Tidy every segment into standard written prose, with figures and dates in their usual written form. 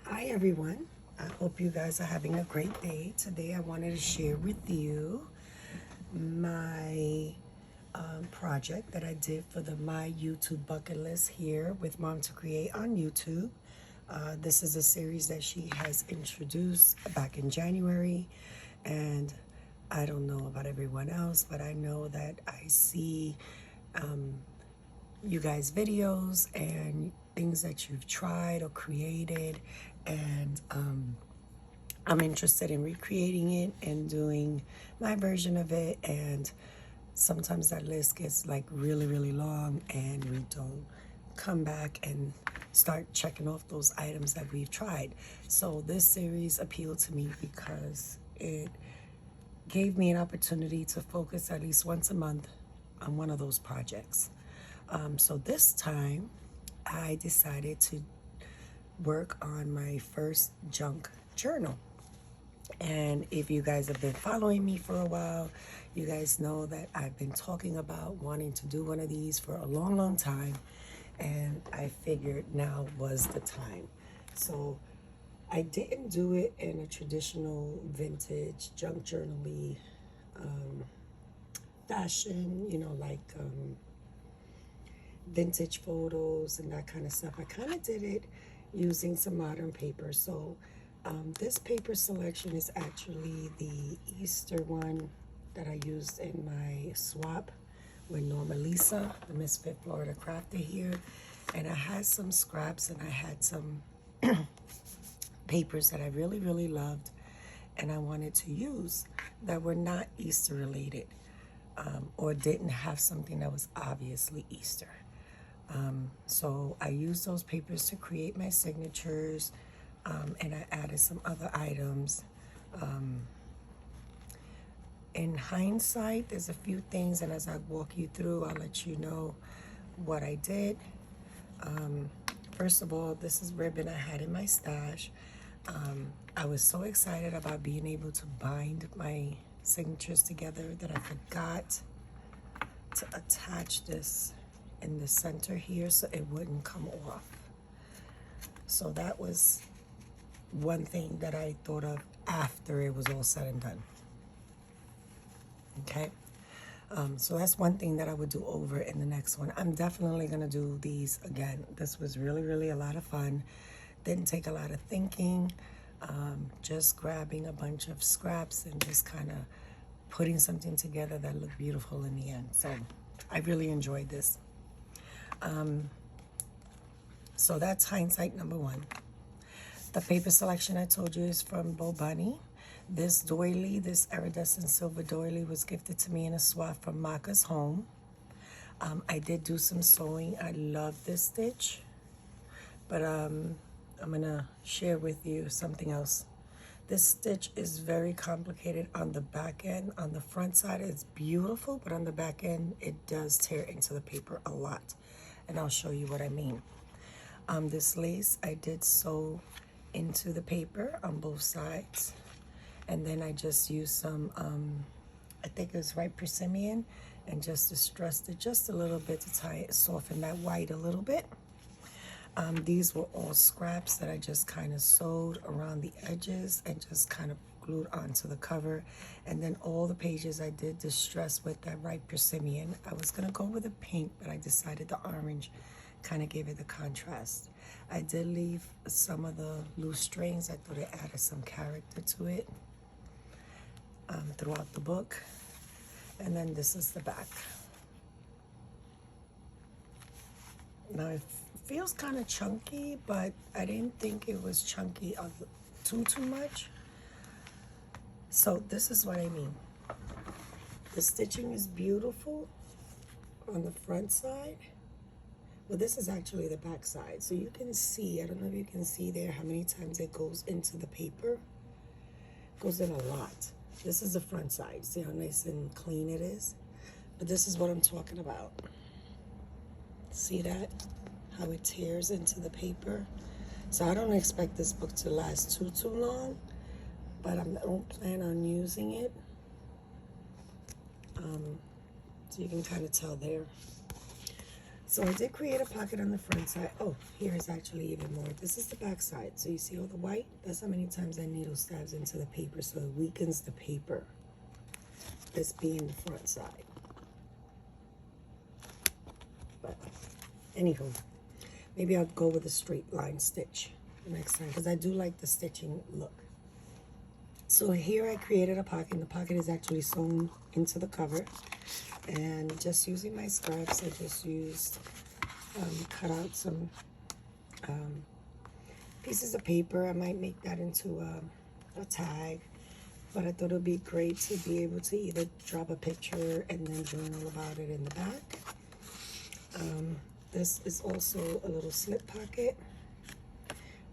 Hi everyone. I hope you guys are having a great day. Today I wanted to share with you my project that I did for the My YouTube bucket list here with Mom2Create on YouTube. This is a series that she has introduced back in January, and I don't know about everyone else, but I know that I see you guys videos and things that you've tried or created, and I'm interested in recreating it and doing my version of it. And sometimes that list gets like really long and we don't come back and start checking off those items that we've tried. So this series appealed to me because it gave me an opportunity to focus at least once a month on one of those projects. So this time I decided to work on my first junk journal. And if you guys have been following me for a while, you guys know that I've been talking about wanting to do one of these for a long time, and I figured now was the time. So I didn't do it in a traditional vintage junk journal-y fashion, like vintage photos and that kind of stuff. I kind of did it using some modern paper. So this paper selection is actually the Easter one that I used in my swap with Norma Lisa, the Misfit Florida Crafter here. And I had some scraps and I had some papers that I really loved and I wanted to use that were not Easter related, or didn't have something that was obviously Easter. So I used those papers to create my signatures, and I added some other items. In hindsight, there's a few things, and as I walk you through, I'll let you know what I did. First of all, this is ribbon I had in my stash. I was so excited about being able to bind my signatures together that I forgot to attach this in the center here so it wouldn't come off. So that was one thing that I thought of after it was all said and done. Okay, so that's one thing that I would do over in the next one. I'm definitely gonna do these again. This was really a lot of fun. Didn't take a lot of thinking, just grabbing a bunch of scraps and just kind of putting something together that looked beautiful in the end. So I really enjoyed this. So that's hindsight number one. The paper selection I told you is from Bo Bunny. This doily, this iridescent silver doily, was gifted to me in a swap from Maka's Home. I did do some sewing. I love this stitch, but I'm gonna share with you something else. This stitch is very complicated on the back end. On the front side, it's beautiful, but on the back end, it does tear into the paper a lot. And I'll show you what I mean. This lace, I did sew into the paper on both sides. And then I just used some, I think it was white persimmon, and just distressed it just a little bit to tie it, soften that white a little bit. These were all scraps that I just kind of sewed around the edges and just kind of glued onto the cover. And then all the pages I did distress with that white persimmon. I was gonna go with a pink, but I decided the orange kind of gave it the contrast. I did leave some of the loose strings. I thought it added some character to it throughout the book. And then this is the back. Now it feels kind of chunky, but I didn't think it was chunky too much. So this is what I mean. The stitching is beautiful on the front side. Well, this is actually the back side. So you can see, I don't know if you can see there how many times it goes into the paper. It goes in a lot. This is the front side. See how nice and clean it is? But this is what I'm talking about. See that? How it tears into the paper. So I don't expect this book to last too long, but I don't plan on using it. So you can kind of tell there. So I did create a pocket on the front side. Oh, here is actually even more. This is the back side. So you see all the white? That's how many times I needle stabs into the paper, so it weakens the paper. This being the front side. But anywho, maybe I'll go with a straight line stitch the next time, because I do like the stitching look. So here I created a pocket. The pocket is actually sewn into the cover. And just using my scraps, I just used, cut out some pieces of paper. I might make that into a tag. But I thought it would be great to be able to either drop a picture and then journal about it in the back. This is also a little slip pocket.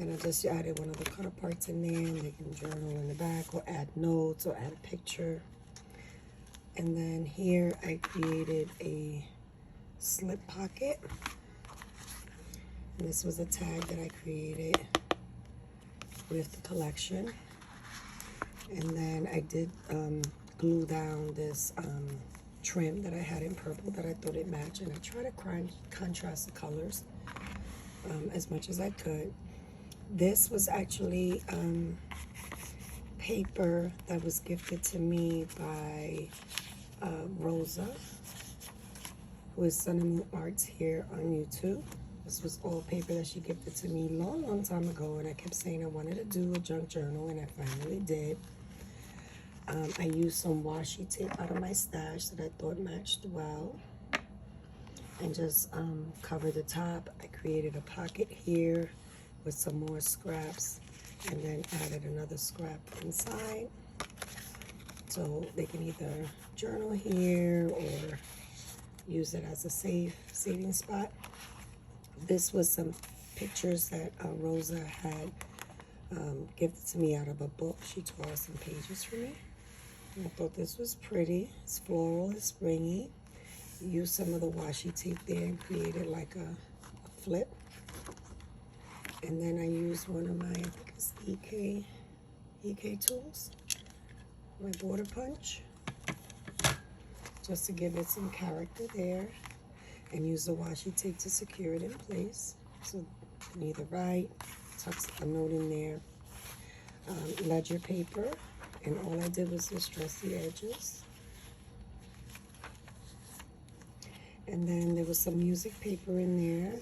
And I just added one of the cutter parts in there, and they can journal in the back or add notes or add a picture. And then here I created a slip pocket. And this was a tag that I created with the collection. And then I did glue down this trim that I had in purple that I thought it matched. And I tried to contrast the colors as much as I could. This was actually paper that was gifted to me by Rosa, who is Sun and Moon Arts here on YouTube. This was all paper that she gifted to me long time ago, and I kept saying I wanted to do a junk journal, and I finally did. I used some washi tape out of my stash that I thought matched well, and just covered the top. I created a pocket here with some more scraps, and then added another scrap inside. So they can either journal here or use it as a saving spot. This was some pictures that Rosa had gifted to me out of a book. She tore some pages for me. And I thought this was pretty. It's floral, it's springy. Used some of the washi tape there and created like a flip. And then I used one of my, I think it's EK tools, my border punch, just to give it some character there, and use the washi tape to secure it in place. So you can either write, tuck a note in there, ledger paper, and all I did was just dress the edges. And then there was some music paper in there,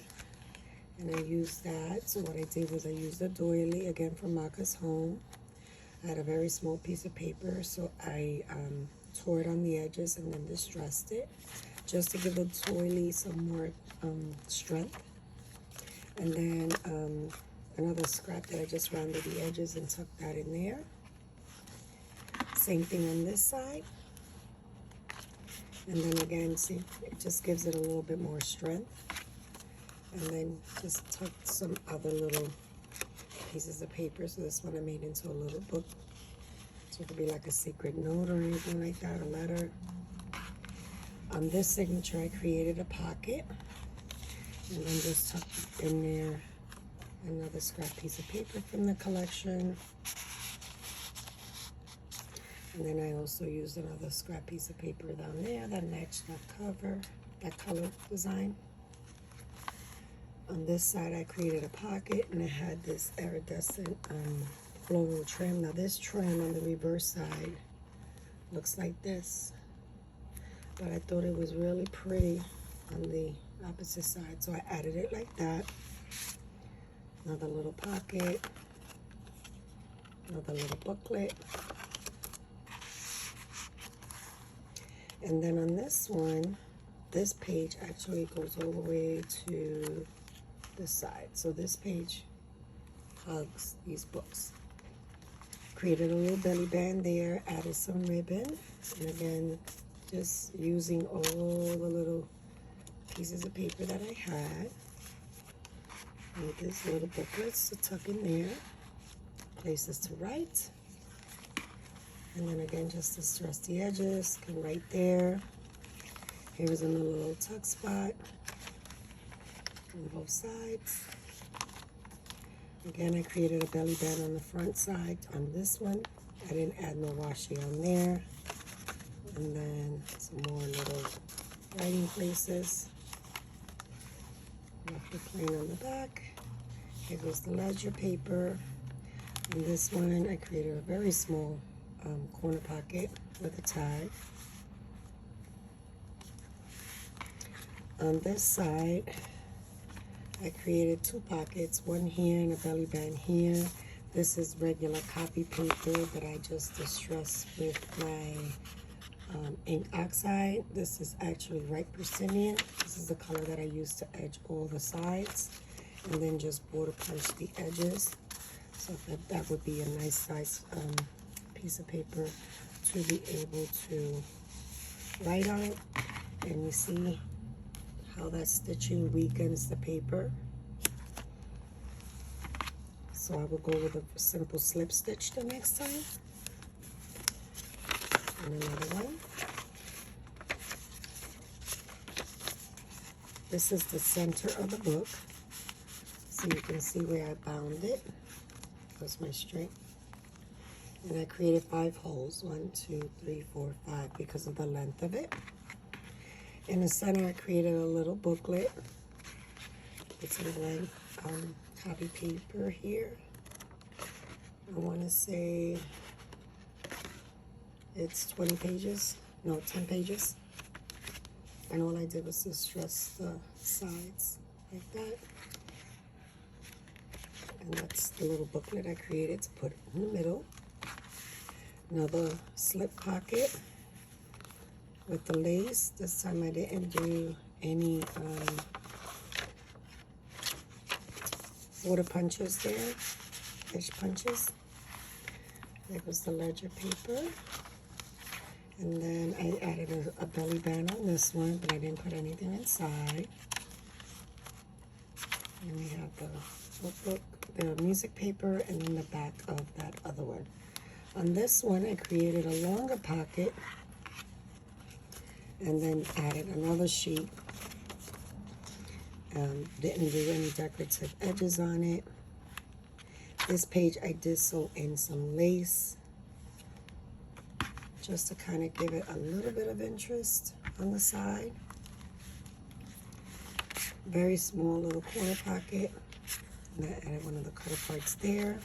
and I used that. So what I did was I used a doily, again from Maka's Home. I had a very small piece of paper, so I tore it on the edges and then distressed it, just to give the doily some more strength. And then another scrap that I just rounded the edges and tucked that in there. Same thing on this side. And then again, see, it just gives it a little bit more strength. And then just tuck some other little pieces of paper. So this one I made into a little book. So it could be like a secret note or anything like that, a letter. On this signature, I created a pocket. And then just tucked in there another scrap piece of paper from the collection. And then I also used another scrap piece of paper down there that matched that color design. On this side, I created a pocket, and it had this iridescent floral trim. Now this trim on the reverse side looks like this, but I thought it was really pretty on the opposite side, so I added it like that. Another little pocket, another little booklet. And then on this one, this page actually goes all the way to this side. So this page hugs these books. Created a little belly band there, added some ribbon, and again, just using all the little pieces of paper that I had. Made these little booklets to tuck in there, places to write. And then again, just to stress the edges, can write there. Here is another little tuck spot on both sides. Again, I created a belly band on the front side. On this one, I didn't add no washi on there. And then some more little writing places. plain on the back. Here goes the ledger paper. And this one, I created a very small corner pocket with a tag. On this side, I created 2 pockets, one here and a belly band here. This is regular copy paper that I just distressed with my ink oxide. This is actually ripe persimmon. This is the color that I use to edge all the sides, and then just border punch the edges. So that would be a nice size piece of paper to be able to write on it. And you see how that stitching weakens the paper. So I will go with a simple slip stitch the next time. And another one. This is the center of the book. So you can see where I bound it. That's my string. And I created 5 holes. 1, 2, 3, 4, 5 because of the length of it. In the center, I created a little booklet. It's a blank copy paper here. I want to say it's 20 pages. No, 10 pages. And all I did was distress the sides like that. And that's the little booklet I created to put in the middle. Another slip pocket with the lace. This time I didn't do any border punches there, edge punches. There goes the ledger paper. And then I added a belly band on this one, but I didn't put anything inside. And we have the notebook, the music paper, and then the back of that other one. On this one, I created a longer pocket and then added another sheet. Didn't do any decorative edges on it. This page, I did sew in some lace just to kind of give it a little bit of interest on the side. Very small little corner pocket. And I added one of the cutter parts there.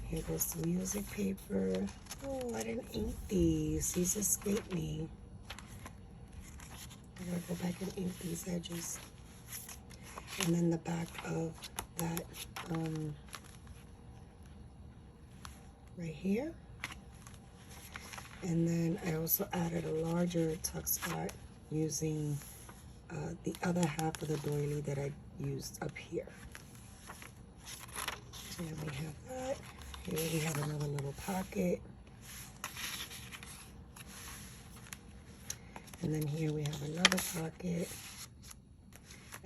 Here goes the music paper. Oh, I didn't ink these. These escaped me. I gotta go back and ink these edges. And then the back of that right here. And then I also added a larger tuck spot using the other half of the doily that I used up here. There we have that. Here we have another little pocket. And then here we have another pocket.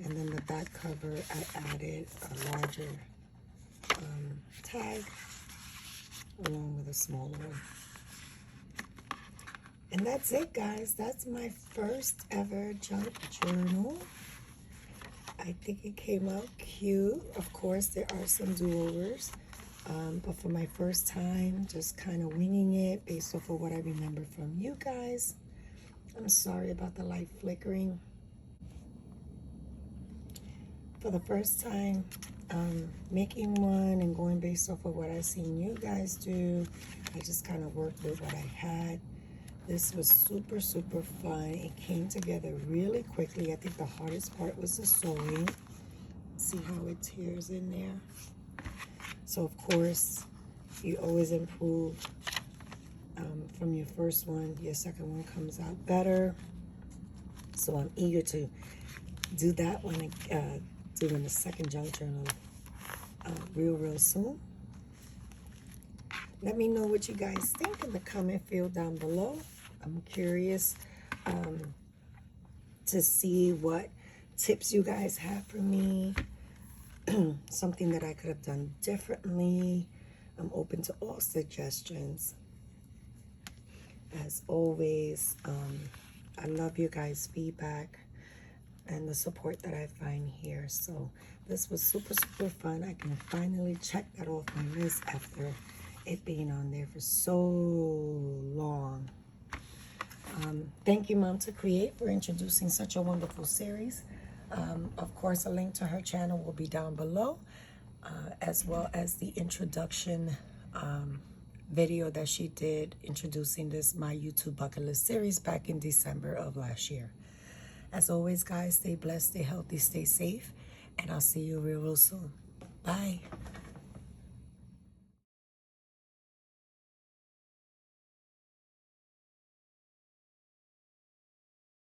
And then the back cover, I added a larger tag along with a smaller one. And that's it, guys. That's my first ever junk journal. I think it came out cute. Of course, there are some do-overs. But for my first time, just kind of winging it based off of what I remember from you guys. I'm sorry about the light flickering. For the first time, making one and going based off of what I've seen you guys do, I just kind of worked with what I had. This was super, super fun. It came together really quickly. I think the hardest part was the sewing. See how it tears in there? So, of course, you always improve from your first one. Your second one comes out better. So I'm eager to do that one, doing the second junk journal real soon. Let me know what you guys think in the comment field down below. I'm curious to see what tips you guys have for me. Something that I could have done differently. I'm open to all suggestions. As always, I love you guys' feedback and the support that I find here. So this was super, super fun. I can finally check that off my list after it being on there for so long. Thank you, Mom2Create, for introducing such a wonderful series. Of course, a link to her channel will be down below, as well as the introduction video that she did introducing this My YouTube Bucket List series back in December of last year. As always, guys, stay blessed, stay healthy, stay safe, and I'll see you real soon. Bye.